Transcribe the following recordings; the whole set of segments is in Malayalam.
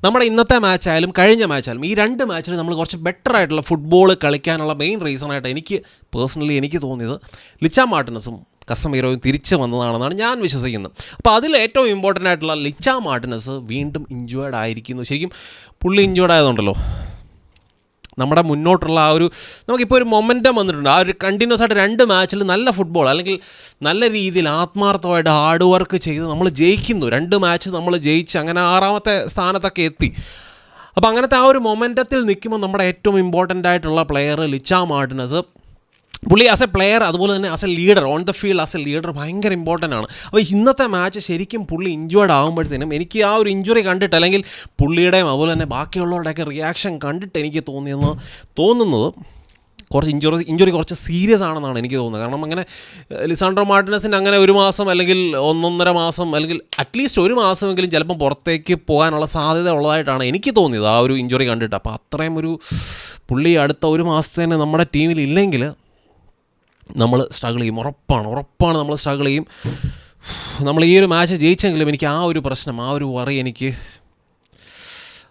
നമ്മുടെ ഇന്നത്തെ മാച്ചായാലും കഴിഞ്ഞ മാച്ചായാലും ഈ രണ്ട് മാച്ചിൽ നമ്മൾ കുറച്ച് ബെറ്റർ ആയിട്ടുള്ള ഫുട്ബോൾ കളിക്കാനുള്ള മെയിൻ റീസണായിട്ട് എനിക്ക് തോന്നിയത് ലിച്ച മാർട്ടിനസും കസമീറോയും തിരിച്ചു വന്നതാണെന്നാണ് ഞാൻ വിശ്വസിക്കുന്നത്. അപ്പോൾ അതിൽ ഏറ്റവും ഇമ്പോർട്ടൻ്റ് ആയിട്ടുള്ള ലിച്ച മാർട്ടിനസ് വീണ്ടും ഇഞ്ചുവേർഡ് ആയിരിക്കുന്നു. ശരിക്കും പുള്ളി ഇഞ്ചുവേർഡ് ആയതുകൊണ്ടല്ലോ നമ്മുടെ മുന്നോട്ടുള്ള നമുക്കിപ്പോൾ ഒരു മൊമെൻറ്റം വന്നിട്ടുണ്ട്. ഒരു കണ്ടിന്യൂസ് ആയിട്ട് രണ്ട് മാച്ചിൽ നല്ല ഫുട്ബോൾ അല്ലെങ്കിൽ നല്ല രീതിയിൽ ആത്മാർത്ഥമായിട്ട് ഹാർഡ് വർക്ക് ചെയ്ത് നമ്മൾ ജയിക്കുന്നു. രണ്ട് മാച്ച് നമ്മൾ ജയിച്ച് അങ്ങനെ 6ാമത്തെ സ്ഥാനത്തൊക്കെ എത്തി. അപ്പോൾ അങ്ങനത്തെ ഒരു മൊമെൻറ്റത്തിൽ നിൽക്കുമ്പോൾ നമ്മുടെ ഏറ്റവും ഇമ്പോർട്ടൻ്റ് ആയിട്ടുള്ള പ്ലെയർ ലിച്ച മാർട്ടിനസ്, പുള്ളി ആസ് എ പ്ലെയർ അതുപോലെ തന്നെ as A leader on the field as A leader ഭയങ്കര ഇമ്പോർട്ടൻ്റ് ആണ്. അപ്പോൾ ഇന്നത്തെ മാച്ച് ശരിക്കും പുള്ളി ഇഞ്ചുവേർഡ് ആകുമ്പോഴത്തേനും എനിക്ക് ഒരു ഇഞ്ചുറി കണ്ടിട്ട് അല്ലെങ്കിൽ പുള്ളിയുടെയും അതുപോലെ തന്നെ ബാക്കിയുള്ളവരുടെയൊക്കെ റിയാക്ഷൻ കണ്ടിട്ട് എനിക്ക് തോന്നുന്നത് കുറച്ച് ഇഞ്ചുറി കുറച്ച് സീരിയസ് ആണെന്നാണ് എനിക്ക് തോന്നുന്നത്. കാരണം അങ്ങനെ ലിസാൻഡ്രോ മാർട്ടിനസിന് അങ്ങനെ 1 മാസം അല്ലെങ്കിൽ 1.5 മാസം അല്ലെങ്കിൽ അറ്റ്ലീസ്റ്റ് 1 മാസമെങ്കിലും ചിലപ്പം പുറത്തേക്ക് പോകാനുള്ള സാധ്യത ഉള്ളതായിട്ടാണ് എനിക്ക് തോന്നിയത് ഒരു ഇഞ്ചുറി കണ്ടിട്ട്. അപ്പോൾ അത്രയും പുള്ളി അടുത്ത 1 മാസത്തേന് നമ്മുടെ ടീമിൽ ഇല്ലെങ്കിൽ നമ്മൾ സ്ട്രഗിൾ ചെയ്യും. ഉറപ്പാണ് നമ്മൾ സ്ട്രഗിൾ ചെയ്യും. നമ്മൾ ഈ ഒരു മാച്ച് ജയിച്ചെങ്കിലും എനിക്ക് ഒരു പ്രശ്നം വറി എനിക്ക്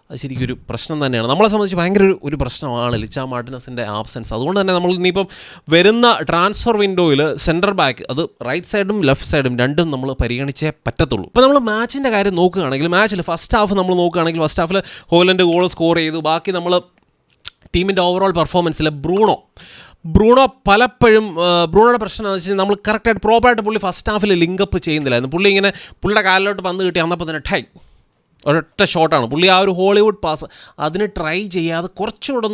അത് ശരിക്കും ഒരു പ്രശ്നം തന്നെയാണ്. നമ്മളെ സംബന്ധിച്ച് ഭയങ്കര ഒരു പ്രശ്നമാണ് ലിച്ച മാർട്ടിനസിൻ്റെ ആബ്സെൻസ്. അതുകൊണ്ട് തന്നെ നമ്മൾ ഇനിയിപ്പം വരുന്ന ട്രാൻസ്ഫർ വിൻഡോയിൽ സെൻറ്റർ ബാക്ക് അത് റൈറ്റ് സൈഡും ലെഫ്റ്റ് സൈഡും രണ്ടും നമ്മൾ പരിഗണിച്ചേ പറ്റത്തുള്ളൂ. ഇപ്പോൾ നമ്മൾ മാച്ചിൻ്റെ കാര്യം നോക്കുകയാണെങ്കിൽ മാച്ചിൽ ഫസ്റ്റ് ഹാഫ് നമ്മൾ നോക്കുകയാണെങ്കിൽ ഫസ്റ്റ് ഹാഫിൽ ഹോലൻഡ് ഗോൾ സ്കോർ ചെയ്തു. ബാക്കി നമ്മൾ ടീമിൻ്റെ ഓവറോൾ പെർഫോമൻസിൽ ബ്രൂണോ പലപ്പോഴും ബ്രൂണോയുടെ പ്രശ്നം എന്ന് വെച്ചാൽ നമ്മൾ കറക്റ്റായിട്ട് പ്രോപ്പറായിട്ട് പുള്ളി ഫസ്റ്റ് ഹാഫിൽ ലിങ്കപ്പ് ചെയ്യുന്നില്ലായിരുന്നു. പുള്ളി ഇങ്ങനെ പുള്ളിയുടെ കാലിലോട്ട് പന്ത് കിട്ടി അന്നപ്പോൾ തന്നെ ഒരൊറ്റ ഷോട്ടാണ് പുള്ളി ഒരു ഹോളിവുഡ് പാസ് അതിന് ട്രൈ ചെയ്യാതെ കുറച്ചുകൂടെ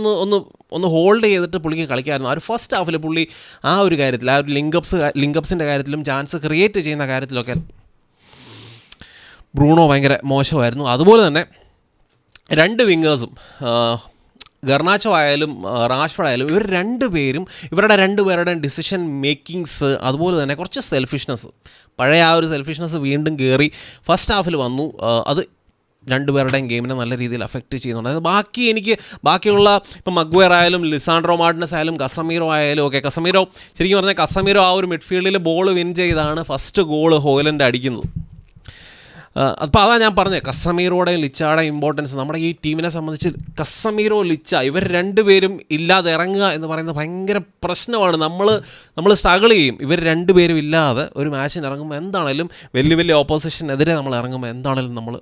ഒന്ന് ഹോൾഡ് ചെയ്തിട്ട് പുള്ളിക്ക് കളിക്കാമായിരുന്നു. ഒരു ഫസ്റ്റ് ഹാഫിൽ പുള്ളി ഒരു കാര്യത്തിൽ ഒരു ലിങ്കപ്സിൻ്റെ കാര്യത്തിലും ചാൻസ് ക്രിയേറ്റ് ചെയ്യുന്ന കാര്യത്തിലൊക്കെ ബ്രൂണോ ഭയങ്കര മോശമായിരുന്നു. അതുപോലെ തന്നെ രണ്ട് വിങ്ങേഴ്സും ഗർണാച്ചോ ആയാലും റാഷ്ഫോർഡ് ആയാലും ഇവർ രണ്ടുപേരും ഇവരുടെ രണ്ടുപേരുടെയും ഡിസിഷൻ മേക്കിങ്സ് അതുപോലെ തന്നെ കുറച്ച് സെൽഫിഷ്നെസ് പഴയ ഒരു സെൽഫിഷ്നെസ് വീണ്ടും കയറി ഫസ്റ്റ് ഹാഫിൽ വന്നു. അത് രണ്ടുപേരുടെയും ഗെയിമിനെ നല്ല രീതിയിൽ അഫക്റ്റ് ചെയ്യുന്നുണ്ട്. അതായത് ബാക്കിയുള്ള ഇപ്പം മഗ്വയർ ആയാലും ലിസാൻഡ്രോ മാർട്ടിനസ് ആയാലും കസമീറോ ആയാലും കസമീറോ ശരിക്കും പറഞ്ഞാൽ കസമീറോ ഒരു മിഡ്ഫീൽഡിൽ ബോൾ വിൻ ചെയ്താണ് ഫസ്റ്റ് ഗോൾ ഹോലൻഡ് അടിക്കുന്നത്. അപ്പോൾ അതാണ് ഞാൻ പറഞ്ഞത് കസമീറോടെയും ലിച്ചയുടെയും ഇമ്പോർട്ടൻസ് നമ്മുടെ ഈ ടീമിനെ സംബന്ധിച്ച്. കസമീറോ ലിച്ച ഇവർ രണ്ടുപേരും ഇല്ലാതെ ഇറങ്ങുക എന്ന് പറയുന്നത് ഭയങ്കര പ്രശ്നമാണ്. നമ്മൾ സ്ട്രഗിൾ ചെയ്യും. ഇവർ രണ്ടുപേരും ഇല്ലാതെ ഒരു മാച്ചിന് ഇറങ്ങുമ്പോൾ എന്താണേലും വലിയ ഓപ്പോസിഷനെതിരെ നമ്മൾ ഇറങ്ങുമ്പോൾ എന്താണേലും നമ്മൾ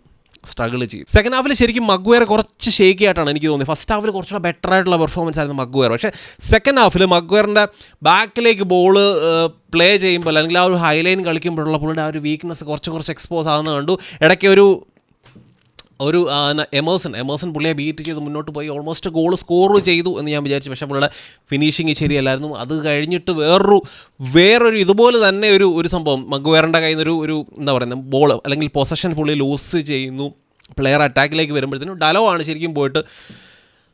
സ്ട്രഗിൾ ചെയ്യും. സെക്കൻഡ് ഹാഫിൽ ശരിക്കും മഗ്വയർ കുറച്ച് ഷേക്കി ആയിട്ടാണ് എനിക്ക് തോന്നിയത്. ഫസ്റ്റ് ഹാഫിൽ കുറച്ചുകൂടെ ബെറ്റർ ആയിട്ടുള്ള പെർഫോമൻസ് ആയിരുന്നു മഗ്വയർ. പക്ഷേ സെക്കൻഡ് ഹാഫിൽ മഗ്വയറിൻ്റെ ബാക്കിലേക്ക് ബോൾ പ്ലേ ചെയ്യുമ്പോൾ അല്ലെങ്കിൽ ഒരു ഹൈലൈൻ കളിക്കുമ്പോഴുള്ള പുള്ളിയുടെ ഒരു വീക്ക്നെസ് കുറച്ച് എക്സ്പോസ് ആകുന്നത് കണ്ടു. ഇടയ്ക്ക് ഒരു എമേഴ്സൺ പുള്ളിയെ ബീറ്റ് ചെയ്ത് മുന്നോട്ട് പോയി ഓൾമോസ്റ്റ് ഗോൾ സ്കോർ ചെയ്തു എന്ന് ഞാൻ വിചാരിച്ചു. പക്ഷേ പുള്ളിയുടെ ഫിനിഷിങ് ശരിയല്ലായിരുന്നു. അത് കഴിഞ്ഞിട്ട് വേറൊരു ഇതുപോലെ തന്നെ ഒരു സംഭവം മഗ്വയറിൻ്റെ കയ്യിൽ നിന്ന് ഒരു എന്താ പറയുന്നത് ബോൾ അല്ലെങ്കിൽ പൊസഷൻ പുള്ളി ലൂസ് ചെയ്യുന്നു. പ്ലെയർ അറ്റാക്കിലേക്ക് വരുമ്പോഴത്തേനും ഡലോ ആണ് ശരിക്കും പോയിട്ട്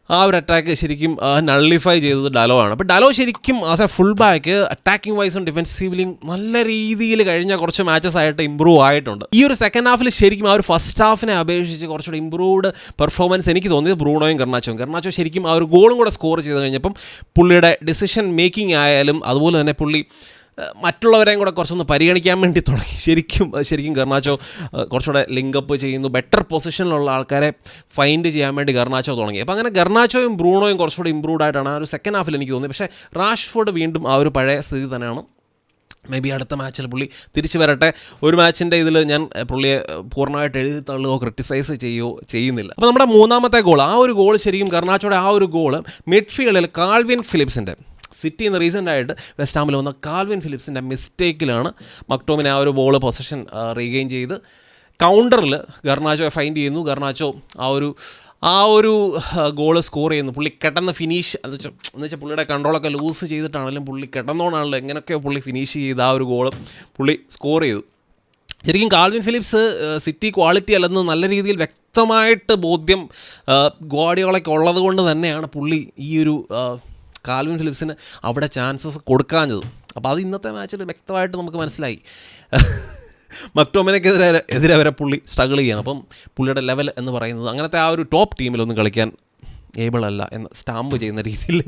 ഒരു അറ്റാക്ക് ശരിക്കും നള്ളിഫൈ ചെയ്തത് ഡലോ ആണ്. അപ്പോൾ ഡലോ ശരിക്കും as a full back attacking വൈസും ഡിഫെൻസീവ്ലിയും നല്ല രീതിയിൽ കഴിഞ്ഞ കുറച്ച് മാച്ചസ് ആയിട്ട് ഇമ്പ്രൂവ് ആയിട്ടുണ്ട്. ഈ ഒരു സെക്കൻഡ് ഹാഫിൽ ശരിക്കും ഒരു ഫസ്റ്റ് ഹാഫിനെ അപേക്ഷിച്ച് കുറച്ചുകൂടി ഇമ്പ്രൂവ്ഡ് പെർഫോമൻസ് എനിക്ക് തോന്നിയത് ബ്രൂണോയും ഗർണാച്ചോ ശരിക്കും ഒരു ഗോളും കൂടെ സ്കോർ ചെയ്ത് കഴിഞ്ഞപ്പം പുള്ളിയുടെ ഡിസിഷൻ മേക്കിംഗ് ആയാലും അതുപോലെ തന്നെ പുള്ളി മറ്റുള്ളവരെയും കൂടെ കുറച്ചൊന്ന് പരിഗണിക്കാൻ വേണ്ടി തുടങ്ങി. ശരിക്കും ഗർണാച്ചോ കുറച്ചുകൂടെ ലിങ്കപ്പ് ചെയ്യുന്നു. ബെറ്റർ പൊസിഷനിലുള്ള ആൾക്കാരെ ഫൈൻഡ് ചെയ്യാൻ വേണ്ടി ഗർണാച്ചോ തുടങ്ങി. അപ്പോൾ അങ്ങനെ ഗർണാച്ചോയും ബ്രൂണോയും കുറച്ചുകൂടി ഇമ്പ്രൂവ്ഡ് ആയിട്ടാണ് ഒരു സെക്കൻഡ് ഹാഫിൽ എനിക്ക് തോന്നി. പക്ഷേ റാഷ്ഫോർഡ് വീണ്ടും ഒരു പഴയ സ്ഥിതി തന്നെയാണ്. മേ ബി അടുത്ത മാച്ചിൽ പുള്ളി തിരിച്ചു വരട്ടെ. ഒരു മാച്ചിൻ്റെ ഇതിൽ ഞാൻ പുള്ളിയെ പൂർണ്ണമായിട്ട് എഴുതി തള്ളുകയോ ക്രിട്ടിസൈസ് ചെയ്യുന്നില്ല. അപ്പോൾ നമ്മുടെ മൂന്നാമത്തെ ഗോൾ ഒരു ഗോൾ ശരിക്കും ഗർണാച്ചോയുടെ ഒരു ഗോൾ മിഡ്ഫീൽഡിൽ കാൾവിൻ ഫിലിപ്സിൻ്റെ സിറ്റി ഇന്ന് റീസെൻ്റായിട്ട് വെസ്റ്റ് ഹാമിൽ വന്ന കാൾവിൻ ഫിലിപ്സിൻ്റെ മിസ്റ്റേക്കിലാണ് മക്ടോമിനെ ഒരു ബോൾ പൊസിഷൻ റീഗെയിൻ ചെയ്ത് കൗണ്ടറിൽ ഗർണാച്ചോയെ ഫൈൻഡ് ചെയ്യുന്നു. ഗർണാച്ചോ ഒരു ഗോള് സ്കോർ ചെയ്യുന്നു. പുള്ളി കിടന്ന് ഫിനിഷ് എന്ന് വെച്ചാൽ പുള്ളിയുടെ കൺട്രോളൊക്കെ ലൂസ് ചെയ്തിട്ടാണെങ്കിലും പുള്ളി കിടന്നോണാണല്ലോ എങ്ങനെയൊക്കെയോ പുള്ളി ഫിനിഷ് ചെയ്ത് ഒരു ഗോള് പുള്ളി സ്കോർ ചെയ്തു. ശരിക്കും കാൾവിൻ ഫിലിപ്സ് സിറ്റി ക്വാളിറ്റി അല്ലെന്ന് നല്ല രീതിയിൽ വ്യക്തമായിട്ട് ബോധ്യം ഗോഡിയോളൊക്കെ ഉള്ളത് കൊണ്ട് തന്നെയാണ് പുള്ളി കാൾവിൻ ഫിലിപ്സിന് അവിടെ ചാൻസസ് കൊടുക്കാഞ്ഞത്. അപ്പോൾ അത് ഇന്നത്തെ മാച്ചിൽ വ്യക്തമായിട്ട് നമുക്ക് മനസ്സിലായി. മക്ടോമിനെക്കെതിരെ വരെ പുള്ളി സ്ട്രഗിൾ ചെയ്യണം. അപ്പം പുള്ളിയുടെ ലെവൽ എന്ന് പറയുന്നത് അങ്ങനത്തെ ഒരു ടോപ്പ് ടീമിലൊന്നും കളിക്കാൻ ഏബിൾ അല്ല എന്ന് സ്റ്റാമ്പ് ചെയ്യുന്ന രീതിയിൽ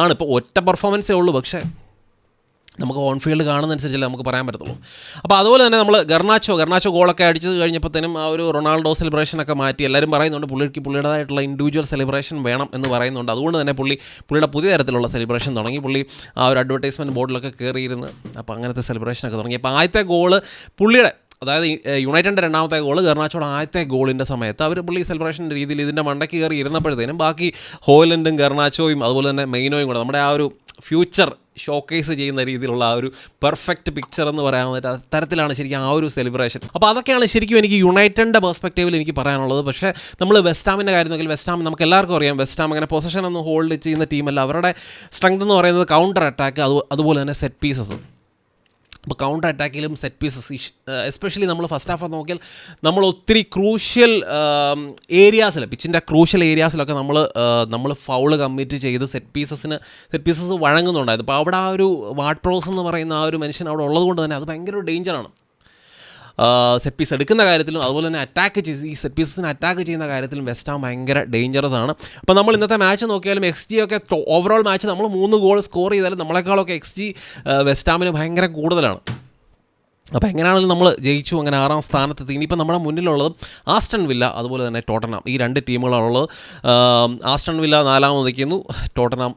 ആണ്. ഇപ്പോൾ ഒറ്റ പെർഫോമൻസേ ഉള്ളൂ. പക്ഷേ നമുക്ക് ഓൺ ഫീൽഡ് കാണുന്നതനുസരിച്ചല്ലേ നമുക്ക് പറയാൻ പറ്റത്തുള്ളൂ. അപ്പോൾ അതുപോലെ തന്നെ നമ്മൾ ഗർണാച്ചോ ഗോളൊക്കെ അടിച്ച് കഴിഞ്ഞപ്പോഴത്തേനും ആ ഒരു റൊണാൾഡോ സെലിബ്രേഷനൊക്കെ മാറ്റി. എല്ലാവരും പറയുന്നുണ്ട് പുള്ളിയുടേതായിട്ടുള്ള ഇൻഡിവിജ്വൽ സെലിബ്രേഷൻ വേണം എന്ന് പറയുന്നുണ്ട്. അതുകൊണ്ട് തന്നെ പുള്ളിയുടെ പുതിയ തരത്തിലുള്ള സെലിബ്രേഷൻ തുടങ്ങി. പുള്ളി ആ ഒരു അഡ്വർടൈസ്മെൻറ്റ് ബോർഡിലൊക്കെ കയറിയിരുന്ന് അപ്പോൾ അങ്ങനത്തെ സെലിബ്രേഷനൊക്കെ തുടങ്ങി. അപ്പോൾ ആദ്യത്തെ ഗോള് പുള്ളിയുടെ, അതായത് യുണൈറ്റഡിൻ്റെ രണ്ടാമത്തെ ഗോൾ, ഗർണാച്ചോയുടെ ആദ്യത്തെ ഗോളിൻ്റെ സമയത്ത് പുള്ളി സെലിബ്രേഷൻ്റെ രീതിയിൽ ഇതിൻ്റെ മണ്ടയ്ക്ക് കയറി ഇരുന്നപ്പോഴത്തേനും ബാക്കി ഹോയിലൻഡും ഗർണാച്ചോയും അതുപോലെ തന്നെ മെയിനോയും കൂടെ നമ്മുടെ ആ ഒരു ഫ്യൂച്ചർ ഷോക്കേസ് ചെയ്യുന്ന രീതിയിലുള്ള ആ ഒരു പെർഫെക്റ്റ് പിക്ചർ എന്ന് പറയാവുന്ന തരത്തിലാണ് ശരിക്കും ആ ഒരു സെലിബ്രേഷൻ. അപ്പോൾ അതൊക്കെയാണ് ശരിക്കും എനിക്ക് യുണൈറ്റഡിൻ്റെ പെർസ്പെക്റ്റീവിൽ എനിക്ക് പറയാനുള്ളത്. പക്ഷേ നമ്മൾ വെസ്റ്റ് ഹാമിൻ്റെ കാര്യം നോക്കിയാൽ വെസ്റ്റ് ഹാം നമുക്ക് എല്ലാവർക്കും അറിയാം, വെസ്റ്റ് ഹാം അങ്ങനെ പൊസിഷൻ ഒന്നും ഹോൾഡ് ചെയ്യുന്ന ടീമല്ല. അവരുടെ സ്ട്രെങ്ത് എന്ന് പറയുന്നത് കൗണ്ടർ അറ്റാക്ക്, അതുപോലെ തന്നെ സെറ്റ് പീസസ്. അപ്പോൾ കൗണ്ടർ അറ്റാക്കിലും സെറ്റ് പീസസ്, എസ്പെഷ്യലി നമ്മൾ ഫസ്റ്റ് ഹാഫ് നോക്കിയാൽ നമ്മൾ ഒത്തിരി ക്രൂഷ്യൽ ഏരിയാസിൽ, പിച്ചിൻ്റെ ക്രൂഷ്യൽ ഏരിയാസിലൊക്കെ നമ്മൾ ഫൗള് കമ്മിറ്റ് ചെയ്ത് സെറ്റ് പീസസ് വഴങ്ങുന്നുണ്ടായിരുന്നു. അപ്പോൾ അവിടെ ആ ഒരു വാട്ട് പ്രോസ് എന്ന് പറയുന്ന ആ ഒരു മനുഷ്യൻ അവിടെ ഉള്ളത് കൊണ്ട് തന്നെ അത് ഭയങ്കര ഒരു ഡേഞ്ചറാണ്. സെറ്റ് പീസ് എടുക്കുന്ന കാര്യത്തിലും അതുപോലെ തന്നെ ഈ സെറ്റ് പീസസിനെ അറ്റാക്ക് ചെയ്യുന്ന കാര്യത്തിലും വെസ്റ്റ് ഹാം ഭയങ്കര ഡേഞ്ചറസ് ആണ്. അപ്പോൾ നമ്മൾ ഇന്നത്തെ മാച്ച് നോക്കിയാലും XG ഒക്കെ ഓവറോൾ മാച്ച് നമ്മൾ 3 ഗോൾ സ്കോർ ചെയ്താലും നമ്മളെക്കാളൊക്കെ XG വെസ്റ്റ് ഹാമിന് ഭയങ്കര കൂടുതലാണ്. അപ്പോൾ എങ്ങനെയാണെങ്കിലും നമ്മൾ ജയിച്ചു, അങ്ങനെ 6ാം സ്ഥാനത്തെത്തി. ഇനിയിപ്പോൾ നമ്മുടെ മുന്നിലുള്ളത് ആസ്റ്റൺ വില്ല അതുപോലെ തന്നെ ടോട്ടനാം, ഈ 2 ടീമുകളാണുള്ളത്. ആസ്റ്റൺ വില്ല 4ാമത് നിൽക്കുന്നു, ടോട്ടനാം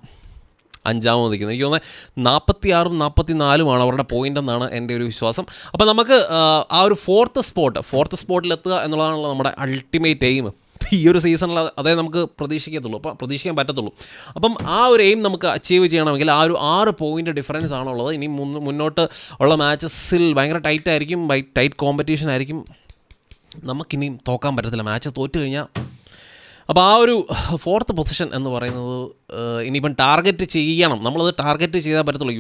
5ാമത് നിൽക്കുന്നത്. എനിക്ക് തോന്നുന്നത് 46ഉം 44ഉമാണ് അവരുടെ പോയിൻ്റ് എന്നാണ് എൻ്റെ ഒരു വിശ്വാസം. അപ്പോൾ നമുക്ക് ആ ഒരു ഫോർത്ത് സ്പോട്ടിലെത്തുക എന്നുള്ളതാണല്ലോ നമ്മുടെ അൾട്ടിമേറ്റ് എയിം ഈ ഒരു സീസണിൽ. അതേ നമുക്ക് പ്രതീക്ഷിക്കാൻ പറ്റത്തുള്ളൂ. അപ്പം ആ ഒരു എയിം നമുക്ക് അച്ചീവ് ചെയ്യണമെങ്കിൽ ആ ഒരു 6 പോയിൻ്റ് ഡിഫറൻസ് ആണുള്ളത്. ഇനി മുന്നോട്ട് ഉള്ള മാച്ചസിൽ ഭയങ്കര ടൈറ്റ് കോമ്പറ്റീഷൻ ആയിരിക്കും. നമുക്കിനിയും തോക്കാൻ പറ്റത്തില്ല, മാച്ച് തോറ്റു കഴിഞ്ഞാൽ. അപ്പോൾ ആ ഒരു ഫോർത്ത് പൊസിഷൻ എന്ന് പറയുന്നത് ഇനിയിപ്പം ടാർഗറ്റ് ചെയ്യണം, നമ്മളത് ടാർഗറ്റ് ചെയ്താൽ പറ്റത്തുള്ളൂ.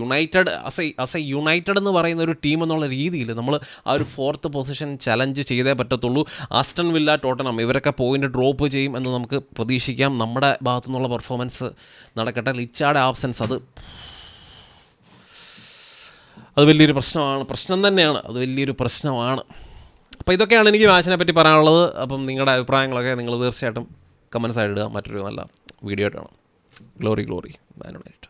യുണൈറ്റഡ് എന്ന് പറയുന്ന ഒരു ടീം എന്നുള്ള രീതിയിൽ നമ്മൾ ആ ഒരു ഫോർത്ത് പൊസിഷൻ ചലഞ്ച് ചെയ്തേ പറ്റത്തുള്ളൂ. ആസ്റ്റൺ വില്ല, ടോട്ടനം ഇവരൊക്കെ പോയിൻ്റ് ഡ്രോപ്പ് ചെയ്യും എന്ന് നമുക്ക് പ്രതീക്ഷിക്കാം. നമ്മുടെ ഭാഗത്തു നിന്നുള്ള പെർഫോമൻസ് നടക്കട്ടെ. ലിച്ചായുടെ ആബ്സെൻസ് അത് വലിയൊരു പ്രശ്നം തന്നെയാണ്, അത് വലിയൊരു പ്രശ്നമാണ്. അപ്പോൾ ഇതൊക്കെയാണ് എനിക്ക് മാച്ചിനെ പറ്റി പറയാനുള്ളത്. അപ്പം നിങ്ങളുടെ അഭിപ്രായങ്ങളൊക്കെ നിങ്ങൾ തീർച്ചയായിട്ടും കമൻസ് ആയിട്ട് ഇടുക. മറ്റൊരു നല്ല വീഡിയോ ആയിട്ടാണ്. Glory Man United.